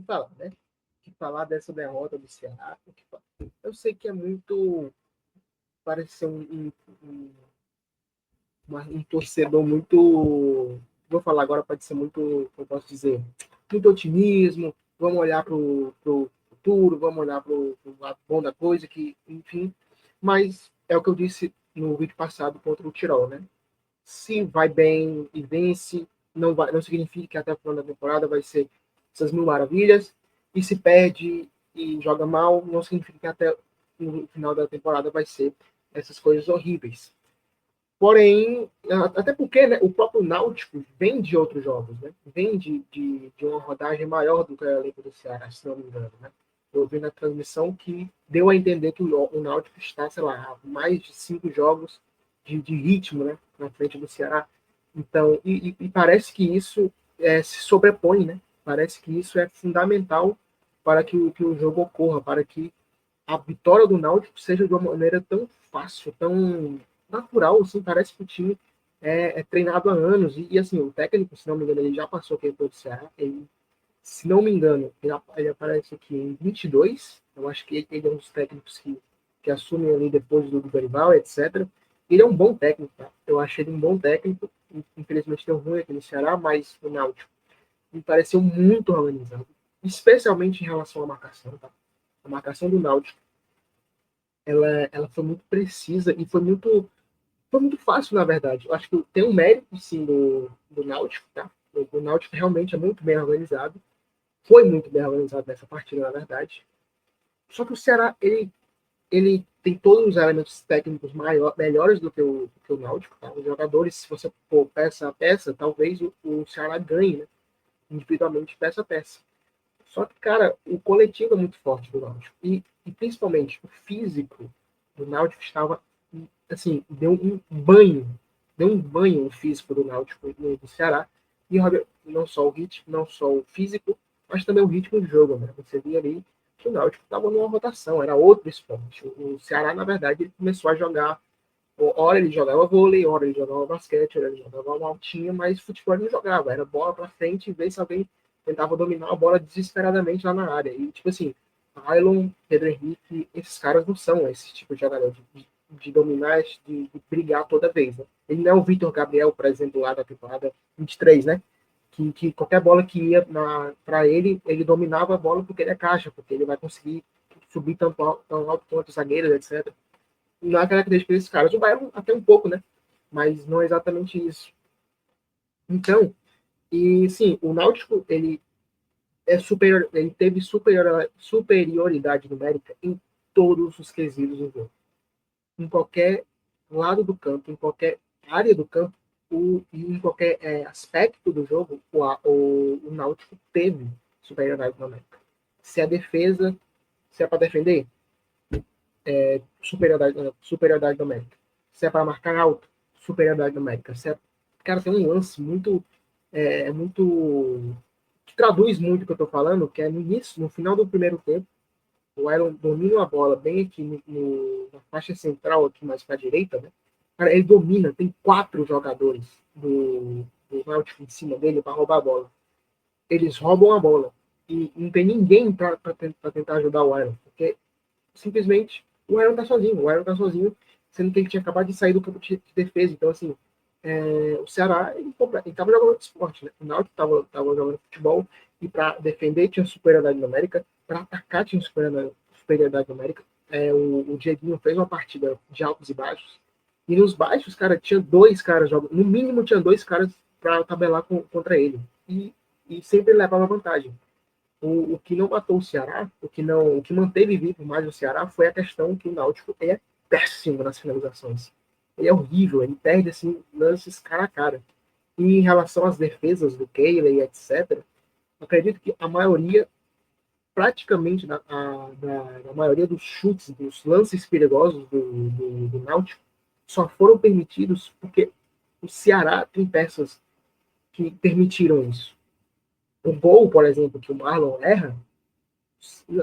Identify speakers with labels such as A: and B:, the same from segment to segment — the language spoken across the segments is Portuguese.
A: que falar, né? O que falar dessa derrota do Ceará? Eu sei que é muito. Parece ser um torcedor muito. Vou falar agora, pode ser muito, eu posso dizer, muito otimismo. Vamos olhar para o futuro, vamos olhar para o lado bom da coisa, que, enfim. Mas é o que eu disse no vídeo passado contra o Tirol, né? Se vai bem e vence, não significa que até o final da temporada vai ser essas mil maravilhas. E se perde e joga mal, não significa que até no final da temporada vai ser essas coisas horríveis. Porém, até porque, né, o próprio Náutico vem de outros jogos, né? Vem de uma rodagem maior do que o elenco do Ceará, se não me engano, né? Eu vi na transmissão que deu a entender que o Náutico está, sei lá, mais de 5 jogos de ritmo, né? Na frente do Ceará. Então, e parece que isso se sobrepõe, né? Parece que isso é fundamental para que o jogo ocorra, para que a vitória do Náutico seja de uma maneira tão fácil, tão natural, assim, parece que o time é treinado há anos, assim, o técnico, se não me engano, ele já passou aqui pelo Ceará, ele, se não me engano, ele aparece aqui em 22, eu acho que ele é um dos técnicos que assumem ali depois do Dorival, etc. Ele é um bom técnico, tá? Eu achei ele um bom técnico, infelizmente deu ruim aqui no Ceará, mas o Náutico me pareceu muito organizado, especialmente em relação à marcação, tá? A marcação do Náutico ela foi muito precisa e foi muito fácil, na verdade. Eu acho que tem um mérito, sim, do Náutico, tá? O Náutico realmente é muito bem organizado. Foi muito bem organizado nessa partida, na verdade. Só que o Ceará, ele tem todos os elementos técnicos melhores do que o Náutico, tá? Os jogadores, se você pôr peça a peça, talvez o Ceará ganhe, né? Individualmente, peça a peça. Só que, cara, o coletivo é muito forte do Náutico. E principalmente o físico do Náutico estava, assim, deu um banho o físico do Náutico do Ceará. E não só o ritmo, não só o físico, mas também o ritmo do jogo, né? Você via ali que o Náutico estava numa rotação, era outro esporte. O Ceará, na verdade, ele começou a jogar. Hora ele jogava vôlei, hora ele jogava basquete, hora ele jogava maltinha, mas futebol ele não jogava. Era bola pra frente e ver se alguém tentava dominar a bola desesperadamente lá na área. E, tipo assim, Ailon, Pedro Henrique, esses caras não são esse tipo de jogador de dominar, de brigar toda vez. Né? Ele não é o Vitor Gabriel, por exemplo, lá da temporada 23, né? Que qualquer bola que ia para ele, ele dominava a bola porque ele é caixa, porque ele vai conseguir subir tão alto quanto os zagueiros, etc. Não é a característica desses caras. O Bayern até um pouco, né? Mas não é exatamente isso. Então, e sim, o Náutico, ele teve superioridade numérica em todos os quesitos do jogo. Em qualquer lado do campo, em qualquer área do campo, em qualquer aspecto do jogo, o Náutico teve superioridade numérica. Se a defesa, se é para defender, superioridade numérica. Se é para marcar alto, superioridade numérica. Se é... Cara, tem um lance muito que traduz muito o que eu estou falando, que é no início, no final do primeiro tempo, o Elon domina a bola bem aqui na faixa central, aqui mais para a direita, né? Cara, ele domina, tem 4 jogadores do Náutico em cima dele para roubar a bola. Eles roubam a bola. E não tem ninguém para tentar ajudar o Elon, porque simplesmente o Aaron tá sozinho. O Aaron tá sozinho, sendo que ele tinha acabado de sair do campo de defesa. Então, assim, o Ceará, ele tava jogando outro esporte, né? O Náutico tava jogando futebol e para defender tinha superioridade numérica, para atacar tinha superioridade numérica. O Dieguinho fez uma partida de altos e baixos. E nos baixos, cara, tinha 2 caras jogando. No mínimo, tinha 2 caras para tabelar contra ele. E sempre levava vantagem. O que não matou o Ceará, o que manteve vivo mais o Ceará foi a questão que o Náutico é péssimo nas finalizações. Ele é horrível, ele perde assim lances cara a cara. E em relação às defesas do Keila e etc., acredito que a maioria, praticamente da maioria dos chutes, dos lances perigosos do Náutico, só foram permitidos porque o Ceará tem peças que permitiram isso. O gol, por exemplo, que o Marlon erra,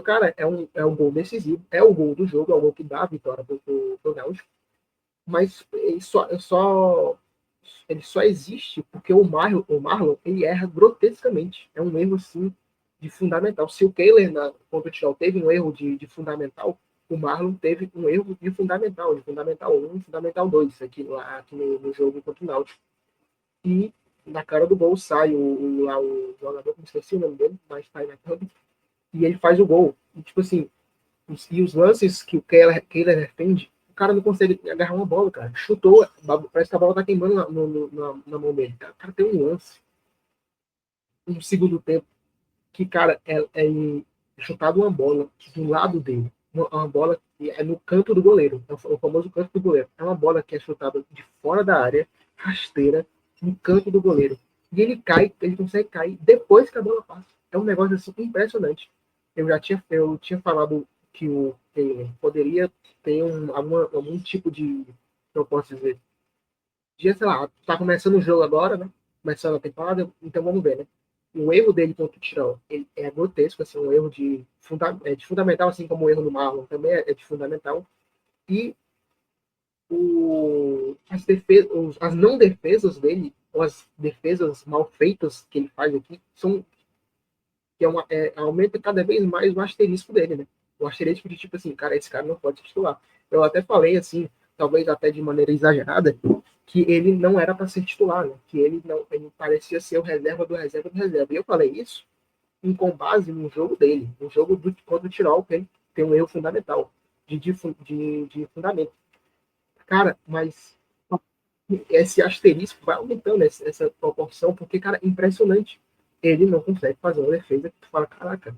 A: cara, é um gol decisivo, é o gol do jogo, é o gol que dá a vitória pro Náutico, mas ele só existe porque o Marlon ele erra grotescamente. É um erro assim, de fundamental. Se o Kehler, contra o Tirol, teve um erro de fundamental, o Marlon teve um erro de fundamental 1, fundamental 2, aqui no jogo contra o Náutico. E na cara do gol sai o jogador, não esqueci o nome dele, mas tá aí na thumb, e ele faz o gol. E, tipo assim, os lances que o Kehler defende, o cara não consegue agarrar uma bola, cara. Chutou, parece que a bola tá queimando na mão dele. O cara tem um lance, um segundo tempo, que, cara, é chutado uma bola do lado dele. Uma bola que é no canto do goleiro. É o famoso canto do goleiro. É uma bola que é chutada de fora da área, rasteira, no canto do goleiro. E ele consegue cair depois que a bola passa. É um negócio assim impressionante. Eu tinha falado que o Taylor poderia ter algum tipo de, eu posso dizer, sei lá, tá começando o jogo agora, né? Começando a temporada, então vamos ver, né? O erro dele contra o Tirol ele é grotesco, assim, um erro de fundamental, assim como o erro do Marlon também é de fundamental. E as não defesas dele, ou as defesas mal feitas que ele faz aqui, aumenta cada vez mais o asterisco dele, né? O asterisco de tipo assim, cara, esse cara não pode titular. Eu até falei assim, talvez até de maneira exagerada, que ele não era para ser titular, né? Que ele parecia ser o reserva do reserva do reserva. E eu falei isso com base no jogo dele, no jogo contra o Tirol, que ele tem um erro fundamental de fundamento. Cara, mas esse asterisco vai aumentando essa proporção, porque, cara, impressionante. Ele não consegue fazer uma defesa que tu fala, caraca,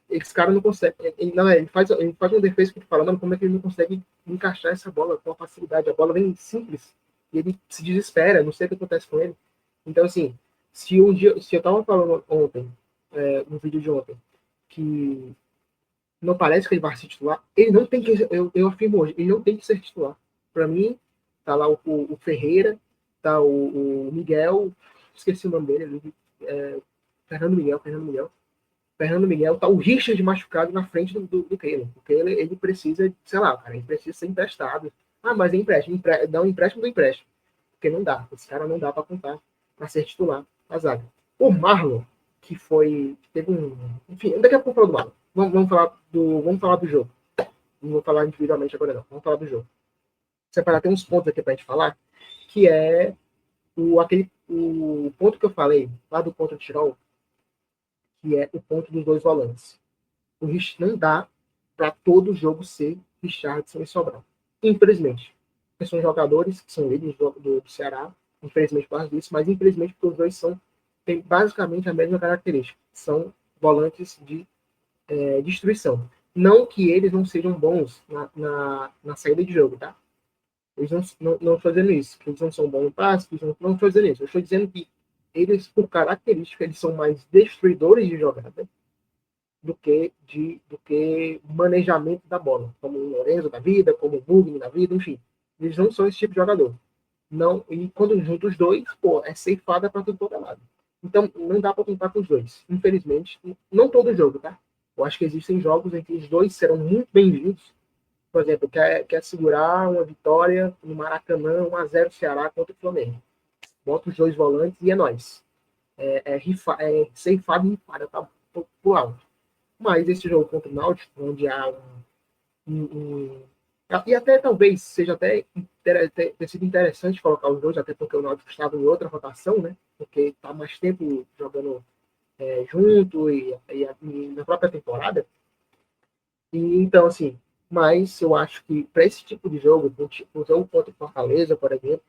A: esse cara não consegue. Ele faz uma defesa que tu fala, mano, como é que ele não consegue encaixar essa bola com facilidade? A bola vem simples e ele se desespera, não sei o que acontece com ele. Então, assim, se eu tava falando ontem, no vídeo de ontem, que não parece que ele vai ser titular, ele não tem que, eu afirmo hoje, ele não tem que ser titular. Para mim, tá lá o Ferreira, tá o Miguel, esqueci o nome dele, Fernando Miguel. Fernando Miguel, tá o Richard machucado na frente do Kehler. O Kehler, ele precisa, sei lá, cara, ele precisa ser emprestado. Ah, mas é empréstimo, dá um empréstimo do empréstimo. Porque não dá, esse cara não dá para contar para ser titular na zaga. O Marlon, que teve um. Enfim, daqui a pouco eu falo do Marlon. Vamos falar do jogo. Não vou falar individualmente agora, não. Vamos falar do jogo. Separar, tem uns pontos aqui pra gente falar, que é o ponto que eu falei, lá do ponto de Tirol, que é o ponto dos dois volantes. Não dá para todo jogo ser Richardson e Sobral. Infelizmente. Porque são jogadores que são líderes do Ceará, infelizmente por causa disso, mas infelizmente porque os dois têm basicamente a mesma característica. São volantes de destruição. Não que eles não sejam bons na saída de jogo, tá? Eles não estou dizendo isso, que eles não são bons no passe, não estou dizendo isso. Eu estou dizendo que eles, por característica, eles são mais destruidores de jogada do que manejamento da bola, como o Lorenzo da vida, como o Mugni da vida, enfim. Eles não são esse tipo de jogador. Não, e quando junta os dois, pô, é ceifada para tudo quanto é lado. Então, não dá para contar com os dois. Infelizmente, não todo jogo, tá? Eu acho que existem jogos em que os dois serão muito bem-vindos. Por exemplo, quer segurar uma vitória no Maracanã, 1-0 Ceará contra o Flamengo. Bota os dois volantes e é nóis. Ceifado e rifada tá, pro alto. Mas esse jogo contra o Náutico, onde há e até talvez seja até ter sido interessante colocar os dois, até porque o Náutico estava em outra rotação, né? Porque está mais tempo jogando junto e na própria temporada. E, então, assim, mas eu acho que para esse tipo de jogo, o jogo contra o Fortaleza, por exemplo,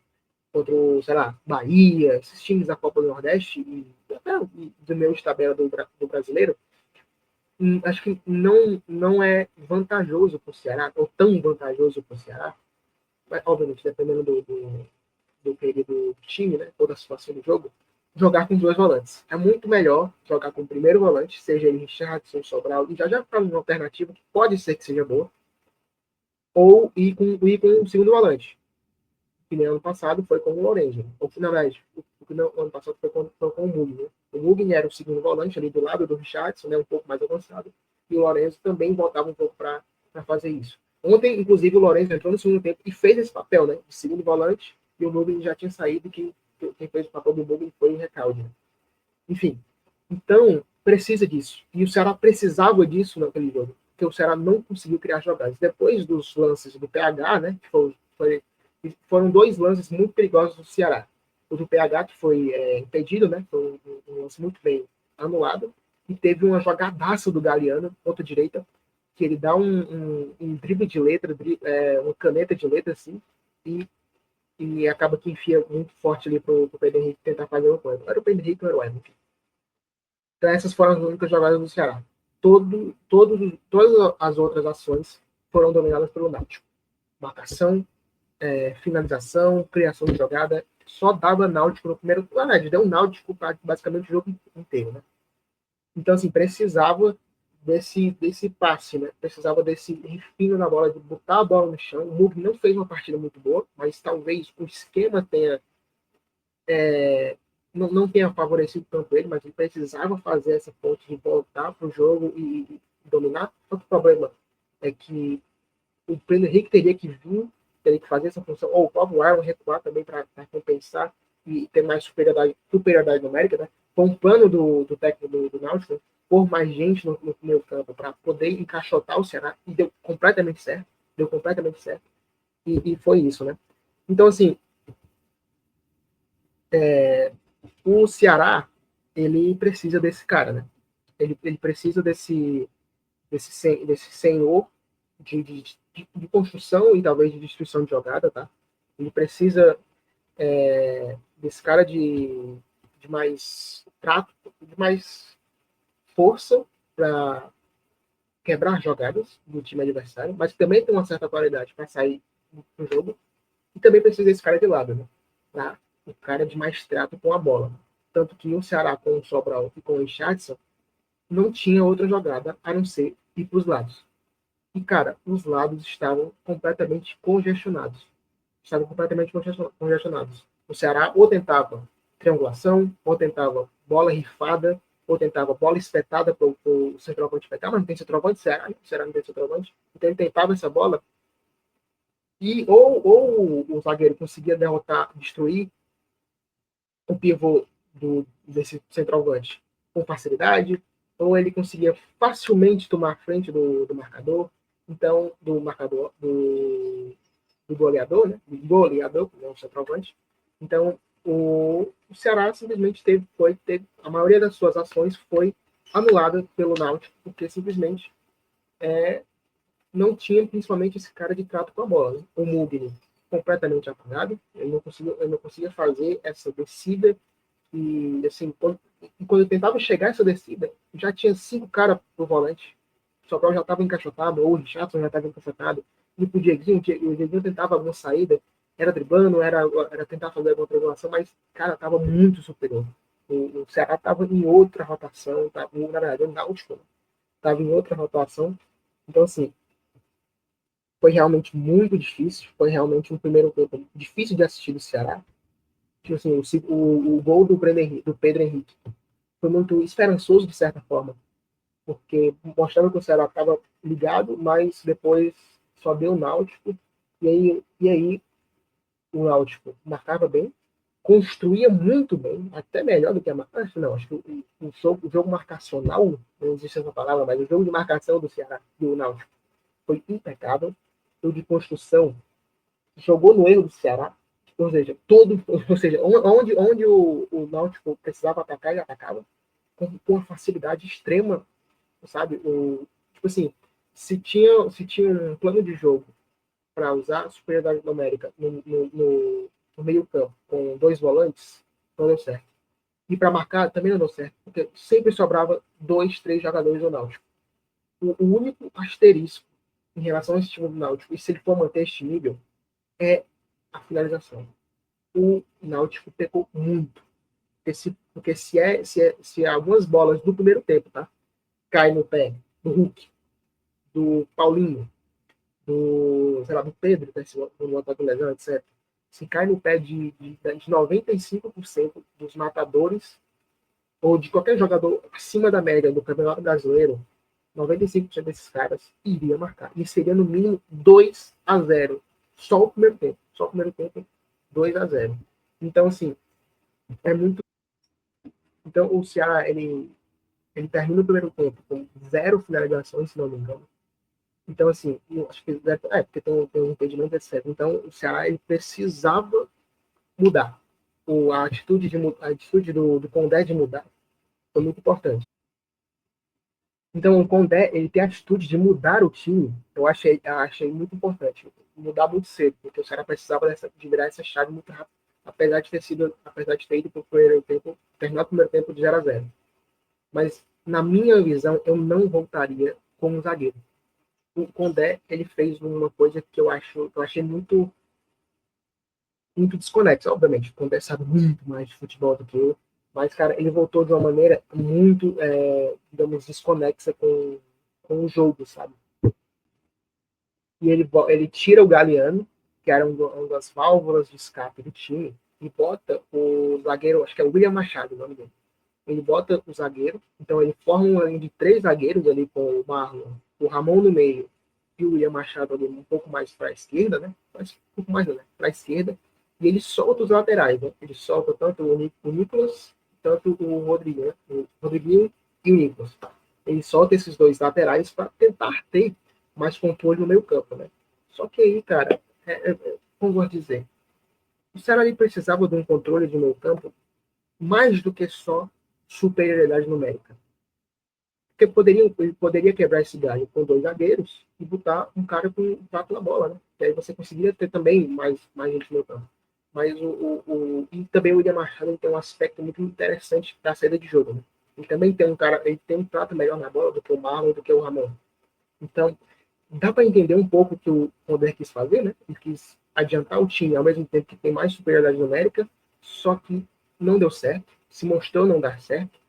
A: contra o, sei lá, Bahia, esses times da Copa do Nordeste e até do meu tabela do brasileiro, acho que não é vantajoso para o Ceará, ou tão vantajoso para o Ceará, mas, obviamente, dependendo do período do time, né, ou da situação do jogo, jogar com dois volantes. É muito melhor jogar com o primeiro volante, seja ele Richardson, Sobral, e já para uma alternativa que pode ser que seja boa, ou ir com o segundo volante, que nem ano passado foi com o Lorenzo. Ou que, na verdade, o ano passado foi com o Mugni. Né? O Mugni era o segundo volante ali do lado do Richardson, né, um pouco mais avançado, e o Lorenzo também voltava um pouco para fazer isso. Ontem, inclusive, o Lorenzo entrou no segundo tempo e fez esse papel, né, de segundo volante, e o Mugni já tinha saído, quem fez o papel do Mugni foi o Recalde. Né? Enfim, Então, precisa disso. E o Ceará precisava disso naquele jogo, porque o Ceará não conseguiu criar jogadas. Depois dos lances do PH, né, que foram dois lances muito perigosos do Ceará. O do PH, que foi impedido, né, foi um lance muito bem anulado, e teve uma jogadaça do Galeano, ponta direita, que ele dá um drible de letra, uma caneta de letra, assim, e acaba que enfia muito forte ali pro Pedro Henrique tentar fazer uma coisa. Era o Pedro Henrique ou era o Everton? Então, essas foram as únicas jogadas do Ceará. Todas as outras ações foram dominadas pelo Náutico. Marcação, finalização, criação de jogada, só dava Náutico no primeiro. Na verdade, deu Náutico basicamente o jogo inteiro, né? Então, assim, precisava desse passe, né? Precisava desse refino na bola, de botar a bola no chão. O Mug não fez uma partida muito boa, mas talvez o esquema tenha não tenha favorecido tanto ele, mas ele precisava fazer essa ponte de voltar para o jogo e dominar. Só que o problema é que o Pedro Henrique teria que fazer essa função, ou o próprio Aaron recuar também para compensar e ter mais superioridade numérica, né? Foi um plano do técnico do Náutico, né? Por mais gente no meio campo para poder encaixotar o Ceará, e deu completamente certo. Deu completamente certo. E foi isso, né? Então, assim, o Ceará, ele precisa desse cara, né? Ele precisa desse senhor de construção e talvez de destruição de jogada, tá? Ele precisa desse cara de mais trato, de mais força para quebrar jogadas do time adversário, mas também tem uma certa qualidade para sair do jogo. E também precisa desse cara de lado, né? Tá? O cara de mais trato com a bola. Tanto que o Ceará com o Sobral e com o Richardson não tinha outra jogada a não ser ir para os lados. E, cara, os lados estavam completamente congestionados. Estavam completamente congestionados. O Ceará ou tentava triangulação, ou tentava bola rifada, ou tentava bola espetada para o centroavante pegar, mas não tem centroavante, o Ceará não tem centroavante. Então ele tentava essa bola e ou o zagueiro conseguia derrotar, destruir o pivô desse centroavante com facilidade, ou ele conseguia facilmente tomar a frente do marcador, então, do goleador, né? Do goleador, não centroavante. Então, o Ceará simplesmente a maioria das suas ações foi anulada pelo Náutico, porque simplesmente não tinha principalmente esse cara de trato com a bola. Né? O Mugni completamente apagado, ele não conseguia fazer essa descida e assim, quando eu tentava chegar essa descida, já tinha 5 caras pro volante. O Sobral já estava encaixotado, ou o Richardson já estava encaixotado. E pro Dieguinho, o Dieguinho tentava alguma saída, era driblando, era tentar fazer alguma triangulação, mas, cara, estava muito superior. O Ceará estava em outra rotação, na verdade, o Náutico estava em outra rotação. Então, assim, foi realmente muito difícil. Foi realmente um primeiro tempo difícil de assistir do Ceará. Tipo assim, o gol do Pedro Henrique foi muito esperançoso, de certa forma, porque mostrava que o Ceará estava ligado, mas depois só deu o Náutico, e aí o Náutico marcava bem, construía muito bem, até melhor do que a marcação. Não, acho que o jogo marcacional, não existe essa palavra, mas o jogo de marcação do Ceará, do Náutico, foi impecável. O de construção jogou no erro do Ceará, ou seja, onde o Náutico precisava atacar, ele atacava com uma facilidade extrema, sabe? Tipo assim, se tinha um plano de jogo para usar a superioridade numérica no meio campo com dois volantes, não deu certo. E para marcar também não deu certo, porque sempre sobrava dois, três jogadores do Náutico. O único asterisco em relação a esse time do Náutico, e se ele for manter este nível, é a finalização. O Náutico pecou muito. Porque se algumas bolas do primeiro tempo, tá? Cai no pé do Hulk, do Paulinho, sei lá, do Pedro, né, no ataque lesão, etc. Se cai no pé de 95% dos matadores, ou de qualquer jogador acima da média do Campeonato Brasileiro, 95% desses caras iria marcar. E seria no mínimo 2-0. Só o primeiro tempo. Só o primeiro tempo, 2-0. Então, assim, é muito. Então, o Ceará, ele Ele termina o primeiro tempo com 0 finalizações, se não me engano. Então, assim, eu acho que porque tem um impedimento, etc. Então, o Ceará ele precisava mudar. A atitude do Condé de mudar foi muito importante. Então, o Condé ele tem a atitude de mudar o time, eu achei muito importante. Mudar muito cedo, porque o Ceará precisava de virar essa chave muito rápido, apesar de ter ido para o primeiro tempo, terminar o primeiro tempo de 0-0. Mas, na minha visão, eu não voltaria como zagueiro. O Condé, ele fez uma coisa que eu achei muito, muito desconexa, obviamente. O Condé sabe muito mais de futebol do que eu, mas, cara, ele voltou de uma maneira muito, digamos, desconexa com o jogo, sabe? E ele tira o Galeano, que era uma das válvulas de escape do time, e bota o zagueiro, acho que é o William Machado o nome dele. Ele bota o zagueiro, então ele forma uma linha de 3 zagueiros ali com o Marlon, o Ramon no meio e o William Machado ali um pouco mais para a esquerda, né? Mas, um pouco mais, né? Para a esquerda. E ele solta os laterais, né? Ele solta tanto o Nicolas, tanto o Rodrigo, né? O Rodriguinho e o Nicolas. Ele solta esses dois laterais para tentar ter mais controle no meio campo, né? Só que aí, cara, como vou dizer, o Ceará ali precisava de um controle de meio campo mais do que só superioridade numérica. Porque ele poderia quebrar esse galho com 2 zagueiros e botar um cara com um taco na bola, né? E aí você conseguiria ter também mais gente no campo. Mas e também o William Machado tem um aspecto muito interessante da saída de jogo, né? Ele também tem ele tem um trato melhor na bola do que o Marlon, do que o Ramon. Então, dá para entender um pouco o que oOnder quis fazer, né? Ele quis adiantar o time ao mesmo tempo que tem mais superioridade numérica, só que não deu certo, se mostrou não dar certo,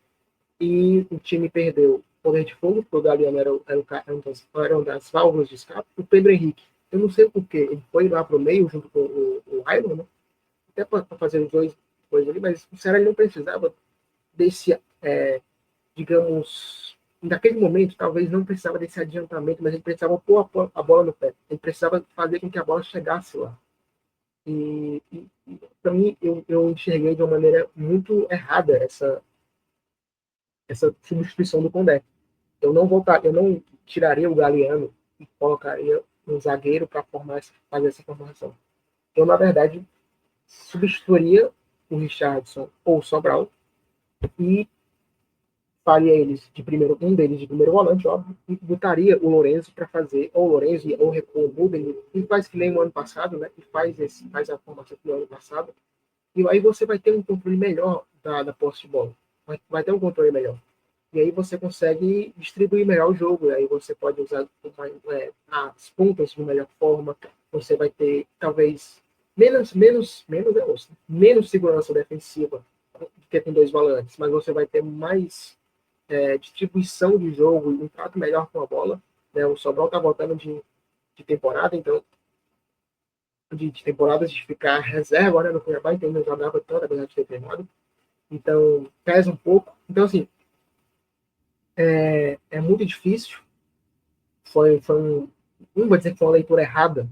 A: e o time perdeu poder de fogo, porque o Galeano era uma das válvulas de escape. O Pedro Henrique, eu não sei porquê, ele foi lá para o meio junto com o Raimon, né? Até para fazer os dois coisas ali, mas o Ceará não precisava desse, digamos, naquele momento, talvez não precisava desse adiantamento, mas ele precisava pôr a bola no pé. Ele precisava fazer com que a bola chegasse lá. E para mim, eu enxerguei de uma maneira muito errada essa substituição do Condé. Eu não tiraria o Galeano e colocaria um zagueiro para fazer essa formação. Eu, na verdade, substituiria o Richardson ou o Sobral e faria um deles de primeiro volante, óbvio, e botaria o Lourenço para fazer, ou o Lourenço, ou recua o Ruben, e faz que nem o ano passado, né? E faz a formação do ano passado. E aí você vai ter um controle melhor da posse de bola. Vai ter um controle melhor. E aí você consegue distribuir melhor o jogo. E aí você pode usar as pontas de melhor forma. Você vai ter, talvez, menos segurança defensiva do que com 2 volantes. Mas você vai ter mais distribuição de jogo e um trato melhor com a bola. Né? O Sobral está voltando de temporada, então de temporadas de ficar reserva, né, no Cuiabá, então não jogava tanto, apesar de ter treinado. Então, pesa um pouco. Então, assim, é muito difícil. Não vou dizer que foi uma leitura errada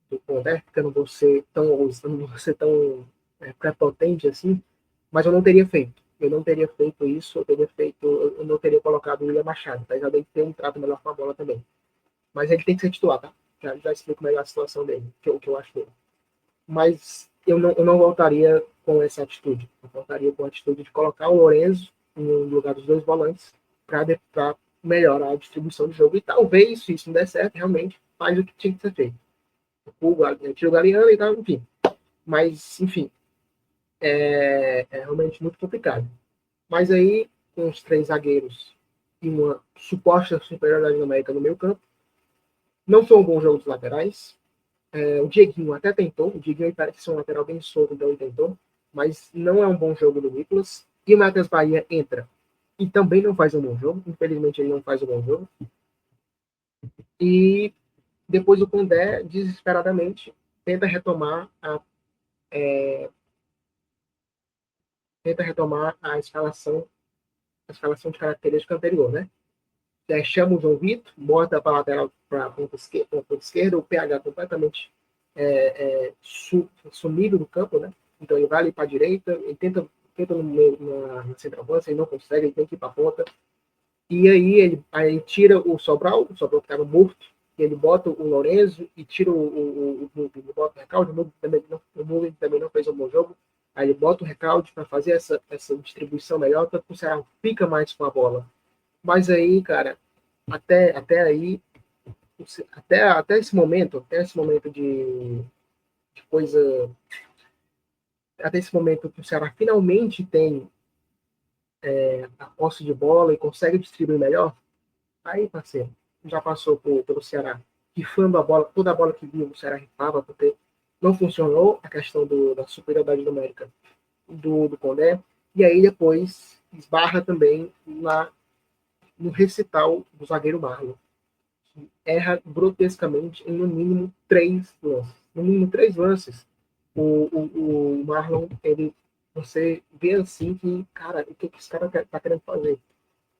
A: do Pondé, porque eu não vou ser tão prepotente assim, mas eu não teria feito. Eu não teria feito isso, eu não teria colocado o William Machado, apesar dele ter um trato melhor com a bola também. Mas ele tem que ser titular, tá? Já explico melhor a situação dele, o que eu acho dele. Mas eu não voltaria com essa atitude. Eu voltaria com a atitude de colocar o Lourenço no lugar dos 2 volantes para melhorar a distribuição do jogo. E talvez, se isso não der certo, realmente faz o que tinha que ser feito. Tira o Galeano e tal, enfim. Mas, enfim, é realmente muito complicado. Mas aí, com os 3 zagueiros e uma suposta superioridade numérica no meio campo, não foi um bom jogo dos laterais. O Dieguinho até tentou, o Dieguinho parece ser um lateral bem solto, então ele tentou, mas não é um bom jogo do Nicolas. E o Matheus Bahia entra e também não faz um bom jogo, infelizmente ele não faz um bom jogo. E depois o Condé, desesperadamente, tenta retomar a escalação de característica anterior, né? Chama o João Vitor, bota para a lateral, para a ponta esquerda, o PH completamente sumido do campo, né? Então ele vai ali para a direita, ele tenta no meio, na centroavância, ele não consegue, ele tem que ir para a ponta. E aí ele tira o Sobral que estava morto, e ele bota o Lorenzo e tira ele bota o Recalde, o Mugni também não fez um bom jogo, aí ele bota o Recalde para fazer essa distribuição melhor, tanto que o Ceará fica mais com a bola. Mas aí, cara, até aí, até esse momento de coisa, até esse momento que o Ceará finalmente tem a posse de bola e consegue distribuir melhor, aí, parceiro, já passou pelo Ceará, rifando a bola, toda a bola que viu, o Ceará rifava, porque não funcionou a questão da superioridade numérica do Condé, e aí depois esbarra também no recital do zagueiro Marlon, que erra grotescamente em no mínimo 3 lances. No mínimo 3 lances, o Marlon, você vê assim que, cara, o que esse cara tá querendo fazer?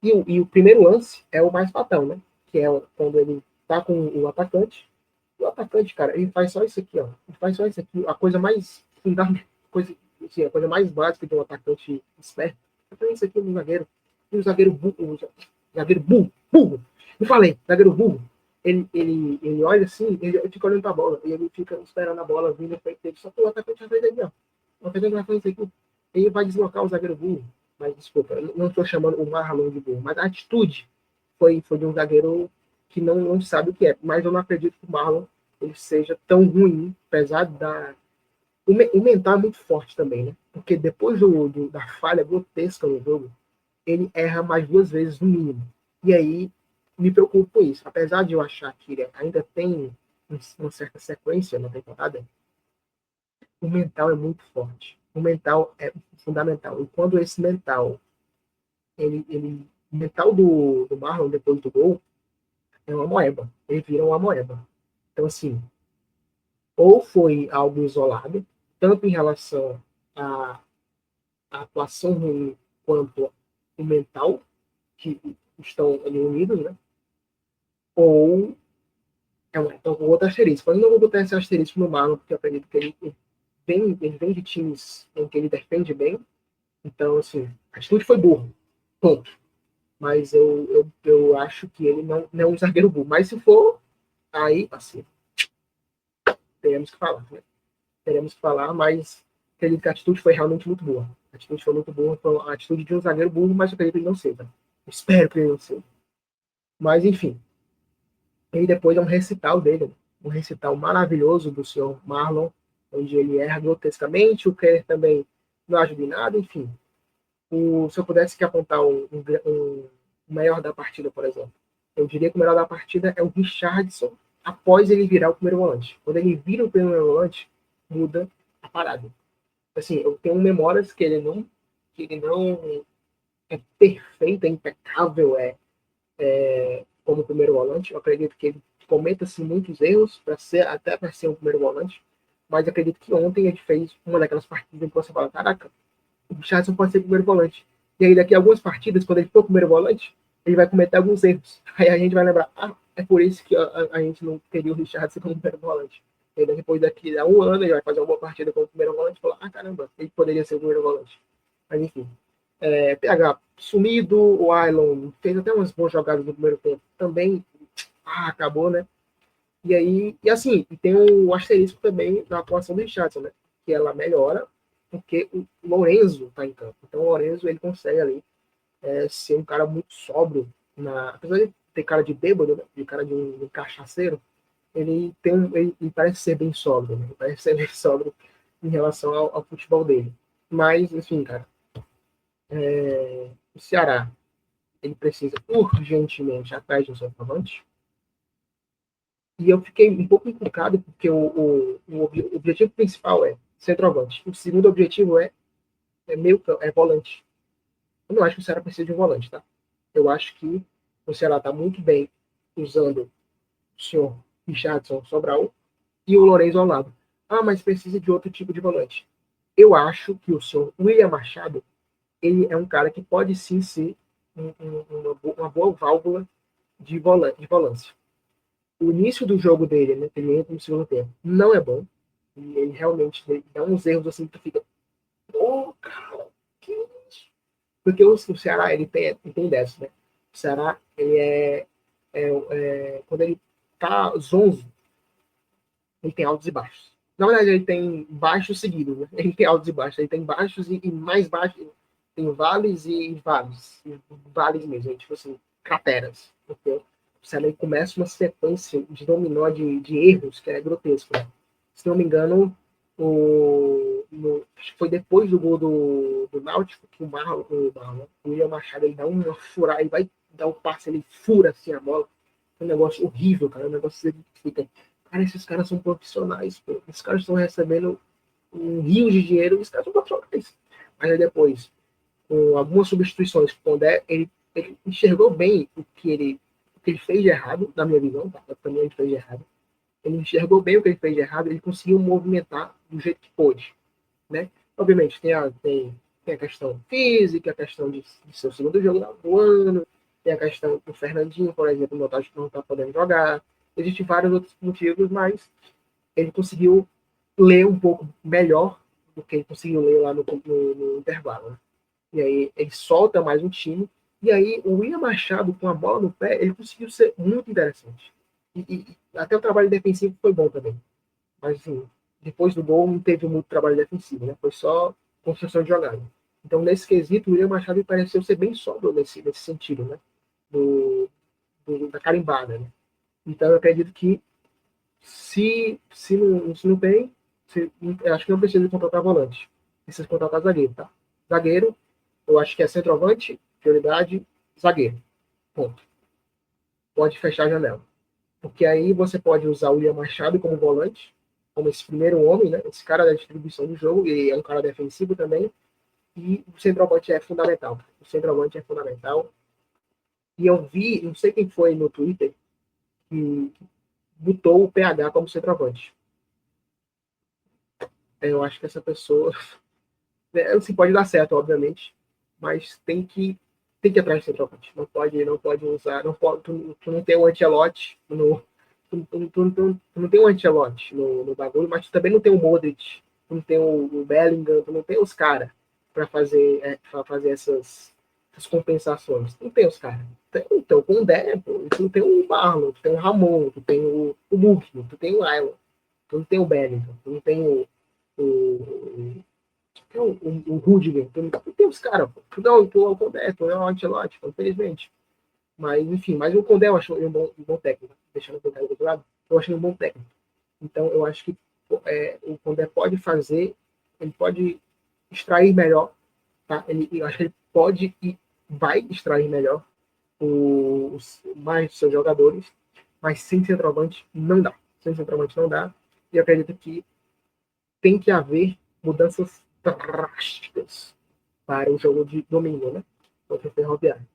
A: E o primeiro lance é o mais fatal, né? Que é quando ele tá com o atacante. O atacante, cara, ele faz só isso aqui, ó. Ele faz só isso aqui. A coisa mais coisa, assim, a coisa mais básica de um atacante esperto é isso aqui no zagueiro. E o zagueiro burro, burro. Eu falei, zagueiro burro. Ele olha assim, ele fica olhando pra bola. E ele fica esperando a bola vir no peito dele. Só que o atacante já fez ali, ó. O atacante vai fazer isso aqui. Ele vai deslocar o zagueiro burro. Mas desculpa, eu não estou chamando o Marlon de burro, mas a atitude foi de um zagueiro que não sabe o que é. Mas eu não acredito que o Marlon ele seja tão ruim, apesar o mental é muito forte também, né? Porque depois da falha grotesca no jogo, ele erra mais 2 vezes no mínimo. E aí me preocupo com isso. Apesar de eu achar que ele ainda tem uma certa sequência na temporada, o mental é muito forte. O mental é fundamental. E quando esse mental o mental do Marlon depois do gol é uma moeba. Ele vira uma moeba. Então, assim, ou foi algo isolado, tanto em relação à atuação ruim quanto o mental, que estão ali unidos, né? Ou então, com outro asterisco. Eu não vou botar esse asterisco no Marlon, porque eu acredito que ele vem de times em que ele defende bem. Então, assim, a atitude foi burro. Ponto. Mas eu acho que ele não é um zagueiro burro. Mas se for, aí, assim, teremos que falar, né? Teremos que falar, mas acredito que a atitude foi realmente muito boa. A atitude foi muito boa, foi a atitude de um zagueiro burro, mas eu acredito que ele não seja. Eu espero que ele não seja. Mas, enfim. E depois é um recital dele, um recital maravilhoso do senhor Marlon, onde ele erra grotescamente, o Keller também não ajuda em nada, enfim. Se eu pudesse que apontar o melhor da partida, por exemplo, eu diria que o melhor da partida é o Richardson após ele virar o primeiro volante. Quando ele vira o primeiro volante, muda a parada. Assim, eu tenho memórias que ele não é perfeito, é impecável, como primeiro volante. Eu acredito que ele cometa assim, muitos erros até para ser um primeiro volante, mas acredito que ontem ele fez uma daquelas partidas em que você fala, caraca, o Richardson pode ser primeiro volante. E aí daqui a algumas partidas, quando ele for primeiro volante, ele vai cometer alguns erros. Aí a gente vai lembrar, é por isso que a gente não teria o Richardson como primeiro volante. E aí depois daqui a um ano ele vai fazer uma boa partida como primeiro volante e falar, caramba, ele poderia ser o primeiro volante. Mas enfim, PH sumido, o Ailon fez até umas boas jogadas no primeiro tempo, também acabou, né? E aí, e assim, e tem o asterisco também da atuação do Richardson, né? Que ela melhora porque o Lorenzo tá em campo. Então o Lorenzo ele consegue ali ser um cara muito sóbrio, apesar de ter cara de bêbado, né? De cara de um cachaceiro, ele parece ser bem sóbrio, né? Ele parece ser bem sóbrio em relação ao futebol dele. Mas, enfim, cara, o Ceará ele precisa urgentemente atrás de um centroavante. E eu fiquei um pouco encucado, porque o objetivo principal é centroavante. O segundo objetivo é volante. Eu não acho que o Ceará precisa de um volante, tá? Eu acho que o Ceará está muito bem usando o senhor Richardson Sobral e o Lourenço ao lado. Mas precisa de outro tipo de volante. Eu acho que o senhor William Machado ele é um cara que pode sim ser uma boa válvula de volância. O início do jogo dele, né, que ele entra no segundo tempo, não é bom. E ele realmente dá uns erros assim que tu fica, cara, que isso? Porque o Ceará, ele tem dessa, né? O Ceará, ele quando ele tá zonzo, ele tem altos e baixos. Na verdade, ele tem baixos seguidos, né? Ele tem altos e baixos. Ele tem baixos e mais baixos. Tem vales e vales. E vales mesmo, tipo assim, crateras. Porque o Ceará começa uma sequência de dominó de erros que é grotesco. Né? Se não me engano, acho que foi depois do gol do Náutico que o William Machado ele dá uma furada, ele vai dar um passe, ele fura assim a bola. É um negócio horrível, cara. É um negócio que fica. Cara, esses caras são profissionais, pô. Esses caras estão recebendo um rio de dinheiro, esses caras são profissionais. Mas aí depois, com algumas substituições que o Pondé, ele enxergou bem o que ele fez de errado, na minha visão, tá? Também ele fez de errado. Ele enxergou bem o que ele fez de errado, ele conseguiu movimentar do jeito que pôde, né? Obviamente, tem a questão física, a questão de ser o segundo jogo do ano, tem a questão do Fernandinho, por exemplo, não tá podendo jogar. Existem vários outros motivos, mas ele conseguiu ler um pouco melhor do que ele conseguiu ler lá no intervalo. Né? E aí ele solta mais um time. E aí o William Machado, com a bola no pé, ele conseguiu ser muito interessante. E até o trabalho defensivo foi bom também. Mas assim, depois do gol não teve muito trabalho defensivo, né? Foi só construção de jogada. Então, nesse quesito, o William Machado pareceu ser bem sóbrio nesse sentido, né? Da carimbada, né? Então, eu acredito que se não tem, eu acho que não precisa de contratar volante. Precisa contratar zagueiro, tá? Zagueiro, eu acho que é centroavante, prioridade, zagueiro. Ponto. Pode fechar a janela. Porque aí você pode usar o William Machado como volante, como esse primeiro homem, né? Esse cara da distribuição do jogo, e é um cara defensivo também. E o centroavante é fundamental. O centroavante é fundamental. E eu vi, não sei quem foi no Twitter, que botou o PH como centroavante. Eu acho que essa pessoa assim, pode dar certo, obviamente, mas tem que ir atrás de centroavante. Não pode usar, não pode, tu não tem um Ancelotti tu não tem um Ancelotti no bagulho, mas tu também não tem o Modric, tu não tem o Bellingham, tu não tem os caras para fazer essas compensações. Tu não tem os caras. Então, com o Dé, tu não tem o Marlon, tu tem o Ramon, tu tem o Mugni, tu tem o Ayla, tu não tem o Bellingham, tu não tem o o Rudiger, tem os caras, tu não, tu é o Condé, tu é o Ancelotti, infelizmente. Mas, enfim, mas o Condé eu acho ele um bom técnico, deixando o Condé do outro lado, eu acho ele um bom técnico. Então, eu acho que o Condé pode fazer, ele pode extrair melhor, tá? Eu acho que ele pode e vai extrair melhor mais dos seus jogadores, mas sem centroavante não dá. Sem centroavante não dá. E eu acredito que tem que haver mudanças drásticas para o jogo de domingo, né? Contra o Ferroviário.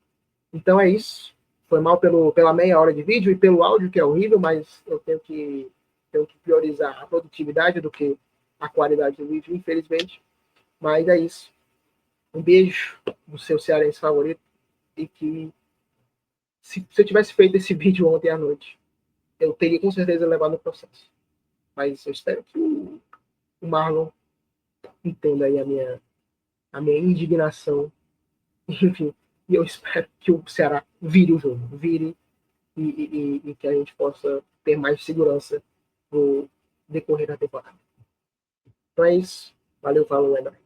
A: Então é isso. Foi mal pela meia hora de vídeo e pelo áudio, que é horrível, mas eu tenho que priorizar a produtividade do que a qualidade do vídeo, infelizmente. Mas é isso. Um beijo do seu cearense favorito e que se eu tivesse feito esse vídeo ontem à noite, eu teria com certeza levado no processo. Mas eu espero que o Marlon entenda aí a minha indignação. Enfim, e eu espero que o Ceará vire o jogo, vire e que a gente possa ter mais segurança no decorrer da temporada. Então é isso. Valeu, falou, é nóis.